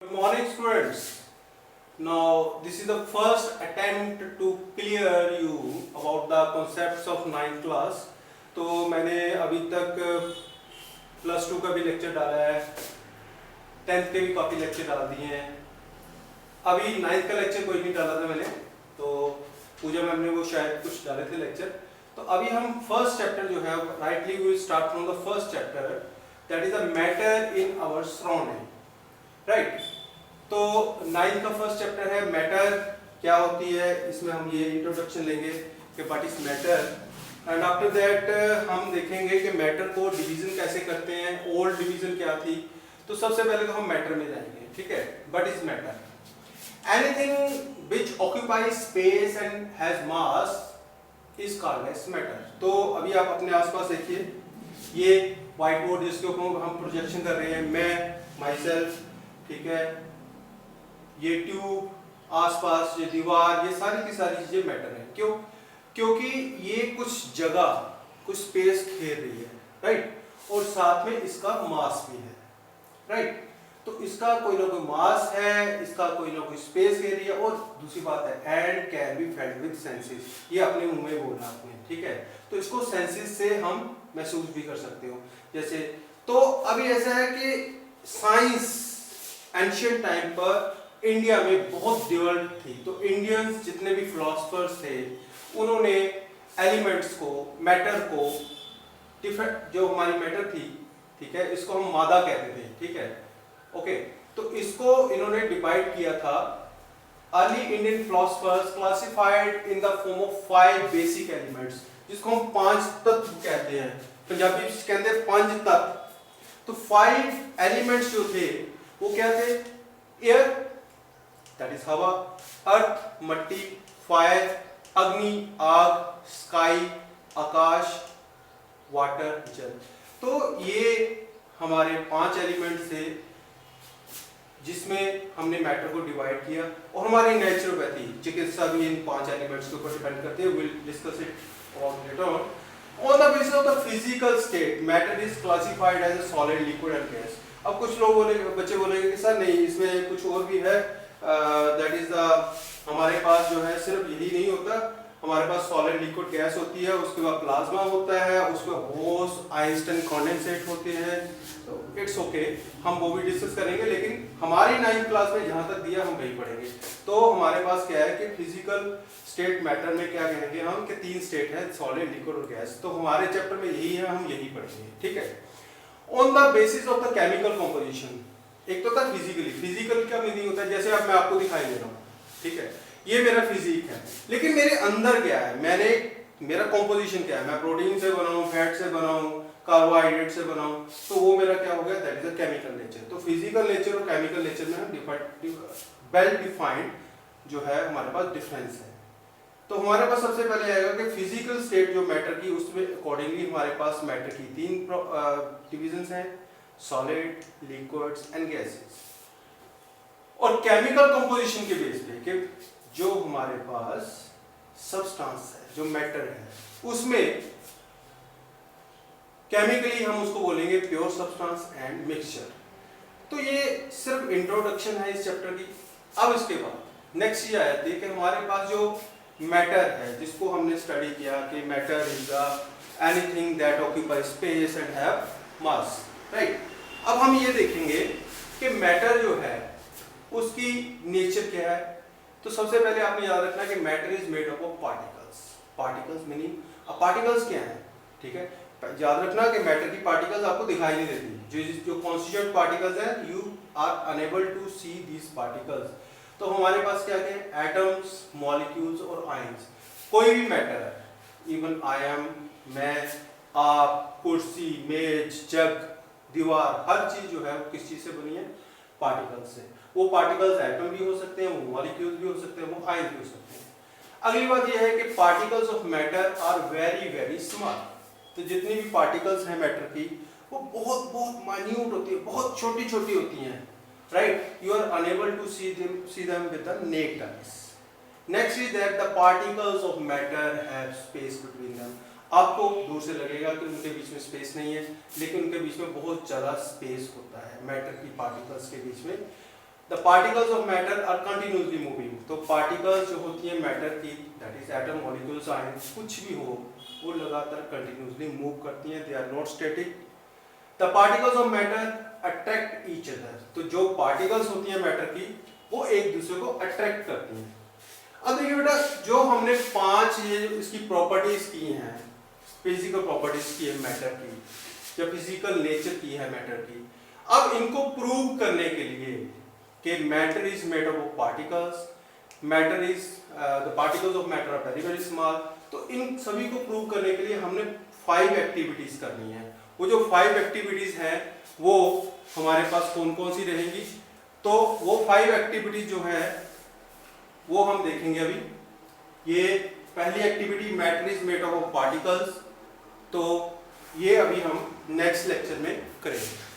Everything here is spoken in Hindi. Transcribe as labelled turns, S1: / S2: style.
S1: Good morning, students. Now, this is the first attempt to clear you about the concepts of 9th class. तो मैंने अभी तक प्लस 2 का भी लेक्चर डाला है, 10th के भी काफ़ी लेक्चर डाल दिए हैं. अभी 9th का लेक्चर कोई नहीं डाला था मैंने, तो पूजा मैम ने वो शायद कुछ डाले थे लेक्चर. तो अभी हम फर्स्ट चैप्टर जो है rightly we start from the first chapter, that is the matter in our surrounding. Right, तो 9th का फर्स्ट चैप्टर है मैटर क्या होती है. इसमें हम ये इंट्रोडक्शन लेंगे कि what is matter, and after that हम देखेंगे कि मैटर को डिवीजन कैसे करते हैं, ओल्ड डिवीजन क्या थी. तो सबसे पहले तो हम मैटर में जाएंगे. ठीक है, what is matter? Anything which occupies space and has mass is called as matter. तो अभी आप अपने आसपास देखिए, ये व्हाइट बोर्ड जिसके ऊपर हम प्रोजेक्शन कर रहे हैं, मैं माई सेल्फ, ठीक है, ये ट्यूब, आसपास ये दीवार, ये सारी की सारी चीजें मैटर है. क्यों? क्योंकि ये कुछ जगह, कुछ स्पेस घेर रही है. राइट, और साथ में इसका मास भी है. राइट, तो इसका कोई ना कोई मास है, इसका कोई ना कोई स्पेस घेर रही है, और दूसरी बात है and can be felt with senses. ये अपने मुंह में बोलना आपने. ठीक है, तो इसको सेंसेस से हम महसूस भी कर सकते हो. जैसे तो अभी ऐसा है कि साइंस एंशिएंट टाइम पर इंडिया में बहुत डेवलप थी. तो इंडियंस जितने भी फिलोसफर्स थे, उन्होंने एलिमेंट्स को, मैटर को, डिफरेंट जो हमारी मैटर थी, ठीक है, इसको हम मादा कहते थे. ठीक है, ओके, तो इसको इन्होंने डिवाइड किया था. Early Indian philosophers classified in the form of 5 basic elements, जिसको हम 5 तत्व कहते हैं. पंजाबी में कहते हैं 5 तत्व. तो 5 एलिमेंट्स जो थे वो क्या थे? एयर, दैट इज हवा, अर्थ मट्टी, फायर अग्नि आग, स्काई आकाश, वाटर जल. तो ये हमारे 5 एलिमेंट्स थे जिसमें हमने मैटर को डिवाइड किया. और हमारी नेचुरोपैथी, चिकित्सा भी इन 5 एलिमेंट्स के ऊपर डिपेंड करती है. Will discuss it later on. On the basis of the physical state, matter is classified as a solid, liquid and gas. अब कुछ लोग बच्चे बोलेंगे कि सर नहीं, इसमें कुछ और भी है. दैट इज द, हमारे पास जो है सिर्फ यही नहीं होता, हमारे पास सॉलिड, लिक्विड, गैस होती है, उसके बाद प्लाज्मा होता है, उसमें होस, आइंस्टाइन, कॉन्डेंसेट होते हैं. तो इट्स ओके, हम वो भी डिस्कस करेंगे, लेकिन हमारी 9th क्लास में जहाँ तक दिया हम वही पढ़ेंगे. तो हमारे पास क्या है कि फिजिकल स्टेट मैटर में क्या कहेंगे हम कि 3 स्टेट है, सॉलिड, लिक्विड और गैस. तो हमारे चैप्टर में यही है, हम यही पढ़ेंगे. ठीक है, on the basis of the chemical composition. एक तो था फिजिकली. फिजिकल क्या मीनिंग होता है? जैसे अब मैं आपको दिखाई दे रहा हूँ, ठीक है, ये मेरा फिजिक है, लेकिन मेरे अंदर क्या है, मेरा कॉम्पोजिशन क्या है, मैं प्रोटीन से बना हूँ, फैट से बना हूँ, कार्बोहाइड्रेट से बना हूँ. तो वो मेरा क्या हो गया? That is a chemical nature. तो फिजिकल नेचर और केमिकल नेचर में वेल डिफाइंड जो है हमारे पास डिफरेंस है. तो हमारे पास सबसे पहले आएगा कि फिजिकल स्टेट जो मैटर की, उसमें अकॉर्डिंगली हमारे पास मैटर की 3 डिविजन्स हैं, सॉलिड, लिक्विड्स एंड गैसेस. और केमिकल कंपोजिशन के बेस पे कि जो हमारे पास सब्सटेंस है, जो मैटर है, उसमें केमिकली हम उसको बोलेंगे प्योर सब्सटेंस एंड मिक्सचर. तो ये सिर्फ इंट्रोडक्शन है इस चैप्टर की. अब इसके बाद नेक्स्ट चीज आ जाती है कि हमारे पास जो मैटर है, जिसको हमने स्टडी किया कि matter is anything that occupy space and have mass. Right, अब हम ये देखेंगे कि मैटर जो है उसकी नेचर क्या है. तो सबसे पहले आपने याद रखना कि matter is made up of particles. Particles meaning particles क्या है? ठीक है, याद रखना कि मैटर की पार्टिकल्स आपको दिखाई नहीं देती. जो कॉन्स्टिट्यूएंट पार्टिकल्स हैं, you are unable to see these particles. तो हमारे पास क्या है? एटम्स, मॉलिक्यूल्स और आयंस. कोई भी मैटर है, इवन आई एम, मैं, आप, कुर्सी, मेज, जग, दीवार, हर चीज जो है वो किस चीज से बनी है? पार्टिकल्स से. वो पार्टिकल्स एटम भी हो सकते हैं, वो मॉलिक्यूल्स भी हो सकते हैं, वो आयन भी हो सकते हैं. अगली बात यह है कि particles of matter are very very small. तो जितनी भी पार्टिकल्स हैं मैटर की, वो बहुत बहुत माइन्यूट होती है, बहुत छोटी छोटी होती हैं. Right, you are unable to see them with the naked eyes. Next is that the particles of matter have space between them. आपको दूर से लगेगा कि उनके बीच में स्पेस नहीं है, लेकिन उनके बीच में बहुत ज़्यादा स्पेस होता है मैटर की पार्टिकल्स के बीच में. The particles of matter are continuously moving. तो पार्टिकल्स जो होती है मैटर की, that is atom, molecules, ions, कुछ भी हो, वो लगातार कंटिन्यूसली मूव करती हैं, they are not static. The particles of matter attract each other. तो जो पार्टिकल्स होती हैं मैटर की, वो एक दूसरे को अट्रैक्ट करती हैं। अब देखिए बेटा, जो हमने 5 ये इसकी प्रॉपर्टीज की हैं, फिजिकल प्रॉपर्टीज की है मैटर की, या फिजिकल नेचर की है मैटर की, अब इनको प्रूव करने के लिए कि matter is made up of particles, matter is the particles of matter are very very small, तो इन सभी को प्रूव करने के लिए हमने 5 एक्टिविटीज करनी है। वो जो 5 एक्टिविटीज हैं वो हमारे पास कौन कौन सी रहेंगी, तो वो 5 एक्टिविटीज जो है वो हम देखेंगे अभी। ये पहली activity, matter is made up of particles, तो ये अभी हम नेक्स्ट लेक्चर में करेंगे।